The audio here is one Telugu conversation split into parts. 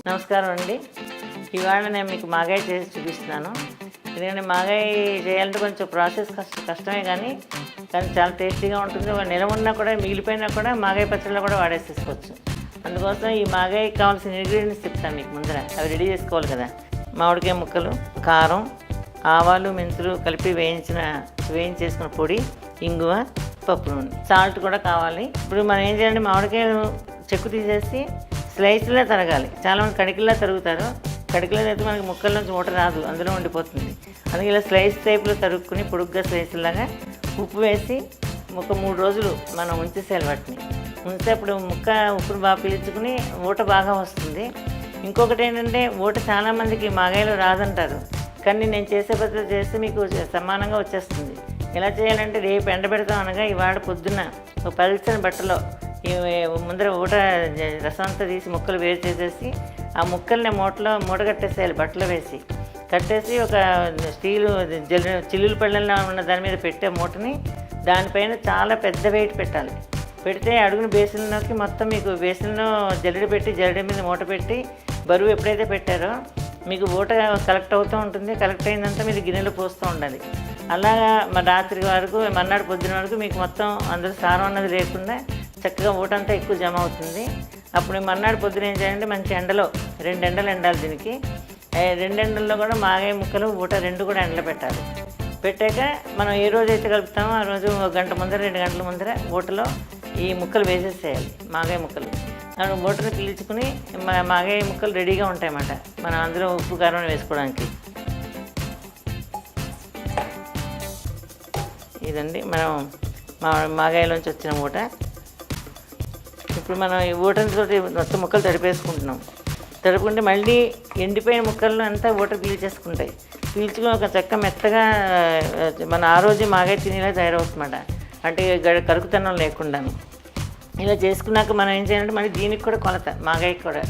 నమస్కారం అండి. ఇవాళ నేను మీకు మాగాయి చేసి చూపిస్తున్నాను. ఎందుకంటే మాగాయి చేయాలంటే కొంచెం ప్రాసెస్ కష్టమే కానీ చాలా టేస్టీగా ఉంటుంది. నిలవ ఉన్నా కూడా మిగిలిపోయినా కూడా మాగాయి పచ్చడిలో కూడా వాడేసేసుకోవచ్చు. అందుకోసం ఈ మాగాయికి కావాల్సిన ఇంగ్రీడియంట్స్ చెప్తాను మీకు ముందర. అవి రెడీ చేసుకోవాలి కదా. మామిడికాయ ముక్కలు, కారం, ఆవాలు, మెంతులు కలిపి వేయించేసుకున్న పొడి, ఇంగువ, పప్పు నూనె, సాల్ట్ కూడా కావాలి. ఇప్పుడు మనం ఏం చేయాలంటే మామిడికాయలు చెక్కు తీసేసి స్లైస్లో తరగాలి. చాలామంది కడికిలా తరుగుతారు. కడికిలో అయితే మనకి ముక్కల నుంచి మూట రాదు, అందులో ఉండిపోతుంది. అందుకే ఇలా స్లైస్ టైప్లో తరుక్కుని పొడుగ్గా స్లైస్లాగా ఉప్పు వేసి ఒక 3 రోజులు మనం ఉంచేసేయాలి. వాటిని ఉంచితే అప్పుడు ముక్క ఉప్పును బాగా పీల్చుకుని ఊట బాగా వస్తుంది. ఇంకొకటి ఏంటంటే ఊట చాలామందికి మాగాయలు రాదంటారు, కానీ నేను చేసే పద్ధతి చేస్తే మీకు సమానంగా వచ్చేస్తుంది. ఎలా చేయాలంటే రేపు ఎండబెడతాం అనగా ఇవాళ పొద్దున్న ఒక పల్చని బట్టలో ముందర ఊట రసం అంతా తీసి ముక్కలు వేరు చేసేసి ఆ ముక్కల్ని మూట కట్టేసేయాలి. బట్టలు వేసి కట్టేసి ఒక స్టీలు చిల్లులు పళ్ళల్లో ఉన్న దాని మీద పెట్టే మూటని దానిపైన చాలా పెద్ద వెయిట్ పెట్టాలి. పెడితే అడుగున బేసిన్లోకి మొత్తం మీకు బేసిన్లో జల్లెడ మీద మూట పెట్టి బరువు ఎప్పుడైతే పెట్టారో మీకు ఊట కలెక్ట్ అవుతూ ఉంటుంది. కలెక్ట్ అయిందంతా మీరు గిన్నెలో పోస్తూ ఉండాలి. అలాగా రాత్రి వరకు మర్నాడు పొద్దున వరకు మీకు మొత్తం అందులో సారం అన్నది లేకుండా చక్కగా ఊటంతా ఎక్కువ జమ అవుతుంది. అప్పుడు మర్నాడు పొద్దున ఏం చేయాలంటే మంచి ఎండలో 2 ఎండలు ఎండాలి. దీనికి 2 ఎండల్లో కూడా మాగాయ ముక్కలు ఊట 2 కూడా ఎండలో పెట్టాలి. పెట్టాక మనం ఏ రోజు అయితే కలుపుతామో ఆ రోజు 1 గంట ముందర 2 గంటల ముందర ఊటలో ఈ ముక్కలు వేసేసేయాలి. మాగాయ ముక్కలు ఊటను పీల్చుకుని మాగాయ ముక్కలు రెడీగా ఉంటాయన్నమాట. మనం అందులో ఉప్పు కారం వేసుకోవడానికి. ఇదండి మనం మాగాయలోంచి వచ్చిన ఊట. ఇప్పుడు మనం ఈ ఊటతో మొత్తం ముక్కలు తడిపేసుకుంటున్నాం. తడుపుకుంటే మళ్ళీ ఎండిపోయిన ముక్కలను అంతా ఊట పీల్చేసుకుంటాయి. పీల్చుకుని ఒక చెక్క మెత్తగా మన ఆ రోజు మాగాయ తినేలా తయారవుతుందన్నమాట. అంటే కరుకుతనం లేకుండాను. ఇలా చేసుకున్నాక మనం ఏం చేయాలంటే మళ్ళీ దీనికి కూడా కొలత, మాగాయకి కూడా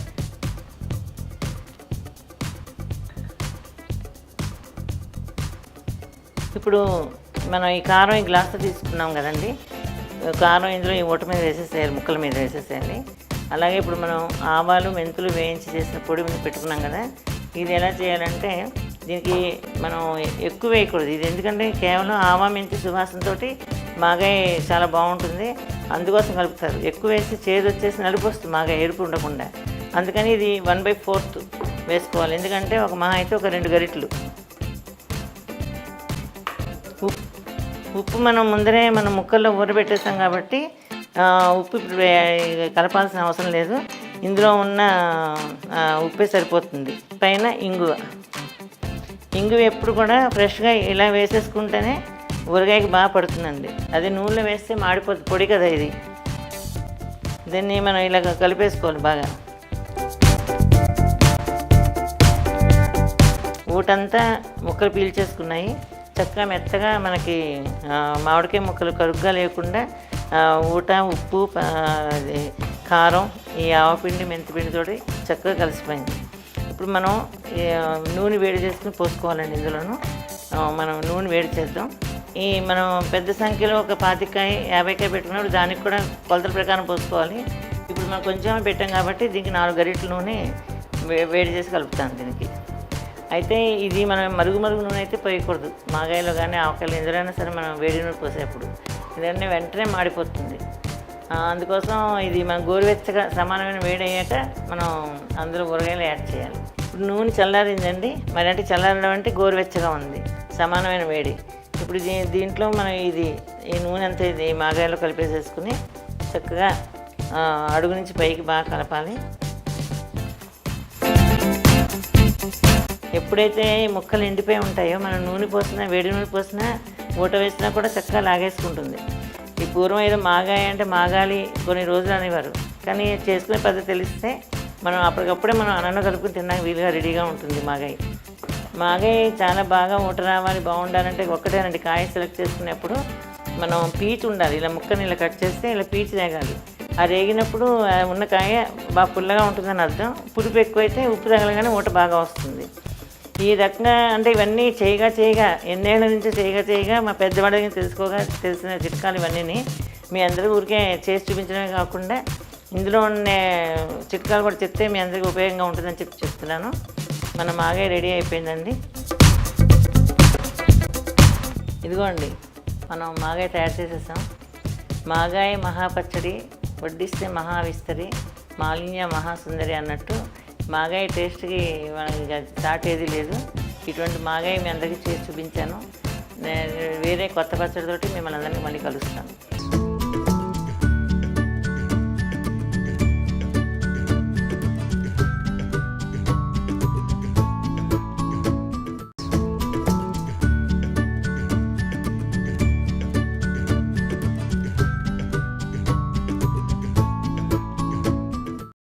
ఇప్పుడు మనం ఈ కారం ఈ గ్లాస్తో తీసుకున్నాం కదండి. కారం ఇందులో ఈ ఊట మీద వేసేసేయాలి, ముక్కల మీద వేసేసేయాలి. అలాగే ఇప్పుడు మనం ఆవాలు, మెంతులు వేయించి చేసిన పొడి మీద పెట్టుకున్నాం కదా. ఇది ఎలా చేయాలంటే దీనికి మనం ఎక్కువ వేయకూడదు. ఇది ఎందుకంటే కేవలం ఆవా, మెంతి సువాసనతో మాగాయ చాలా బాగుంటుంది. అందుకోసం కలుపుతారు. ఎక్కువ వేసి చేదు వచ్చేసి నలుపు వస్తుంది మాగాయ, ఎరుపు ఉండకుండా. అందుకని ఇది 1/4 వేసుకోవాలి. ఎందుకంటే ఒక మహా అయితే ఒక 2 గరిటెలు. ఉప్పు మనం ముందరే మనం ముక్కల్లో ఊరబెట్టేస్తాం కాబట్టి ఉప్పు ఇప్పుడు కలపాల్సిన అవసరం లేదు. ఇందులో ఉన్న ఉప్పే సరిపోతుంది. పైన ఇంగువ ఎప్పుడు కూడా ఫ్రెష్గా ఇలా వేసేసుకుంటేనే ఊరగాయకి బాగా పడుతుందండి. అది నూనెలో వేస్తే మాడిపోతుంది, పొడి కదా ఇది. దీన్ని మనం ఇలా కలిపేసుకోవాలి బాగా. ఊటంతా ముక్కలు పీల్చేసుకున్నాయి. చక్కగా మెత్తగా మనకి మామిడికాయ ముక్కలు కరుగ్గా లేకుండా ఊట, ఉప్పు, కారం, ఈ ఆవపిండి, మెంతిపిండితోటి చక్కగా కలిసిపోయింది. ఇప్పుడు మనం నూనె వేడి చేసుకుని పోసుకోవాలండి. ఇందులోనూ మనం నూనె వేడి చేద్దాం. మనం పెద్ద సంఖ్యలో ఒక 25-50 పెట్టుకున్నప్పుడు దానికి కూడా కొలతల ప్రకారం పోసుకోవాలి. ఇప్పుడు మనం కొంచెం పెట్టాం కాబట్టి దీనికి 4 గరిటెల నూనె వేడి చేసి కలుపుతాం దీనికి. అయితే ఇది మనం మరుగు నూనె అయితే పోయకూడదు. మాగాయలో కానీ ఆవకాయలు ఎందులోనైనా సరే మనం వేడి నూనె పోసేప్పుడు ఎందుకంటే వెంటనే మాడిపోతుంది. అందుకోసం ఇది మనం గోరువెచ్చగా సమానమైన వేడి అయ్యాక మనం అందులో ఊరగాయలు యాడ్ చేయాలి. ఇప్పుడు నూనె చల్లారిందండి. మరి అంటే చల్లారడం అంటే గోరువెచ్చగా ఉంది, సమానమైన వేడి. ఇప్పుడు దీంట్లో మనం ఈ నూనె అంతా ఇది మాగాయలో కలిపేసేసుకుని చక్కగా అడుగు నుంచి పైకి బాగా కలపాలి. ఎప్పుడైతే ముక్కలు ఎండిపోయి ఉంటాయో మనం నూనె పోసినా, వేడి నూనె పోసినా, ఊట వేసినా కూడా చక్కగా లాగేసుకుంటుంది. ఈ పూర్వం ఏదో మాగాయ అంటే మాగాలి కొన్ని రోజులు అనేవారు, కానీ చేసుకునే పద్ధతి తెలిస్తే మనం అప్పటికప్పుడే మనం అన్నం కలుపుకుని తిన్నాక వీలుగా రెడీగా ఉంటుంది మాగాయ చాలా బాగా ఊట రావాలి, బాగుండాలంటే ఒక్కటేనండి. కాయ సెలెక్ట్ చేసుకునేప్పుడు మనం పీచు ఉండాలి. ఇలా ముక్కని ఇలా కట్ చేస్తే ఇలా పీచు తేగాలి. ఆ రేగినప్పుడు ఉన్న కాయ బాగా పుల్లగా ఉంటుందని అర్థం. పులుపు ఎక్కువైతే ఉప్పు తగలగానే ఊట బాగా వస్తుంది. ఈ రకంగా అంటే ఇవన్నీ చేయగా ఎన్నేళ్ల నుంచి చేయగా మా పెద్దవాళ్ళకి తెలిసిన చిట్కాలు ఇవన్నీ మీ అందరూ ఊరికే చేసి చూపించడమే కాకుండా ఇందులో ఉన్న చిట్కాలు కూడా చెప్తే మీ అందరికీ ఉపయోగంగా ఉంటుందని చెప్తున్నాను. మన మాగాయ రెడీ అయిపోయిందండి. ఇదిగోండి, మనం మాగాయ తయారు చేసేసాం. మాగాయ మహాపచ్చడి వడ్డిస్తే మహావిస్తరి, మాలిన్య మహాసుందరి అన్నట్టు మాగాయ టేస్ట్కి మనకి దాటేది లేదు. ఇటువంటి మాగాయ మీ అందరికీ చేసి చూపించాను. నేను వేరే కొత్త పచ్చడితోటి మిమ్మల్ని అందరినీ మళ్ళీ కలుస్తాను.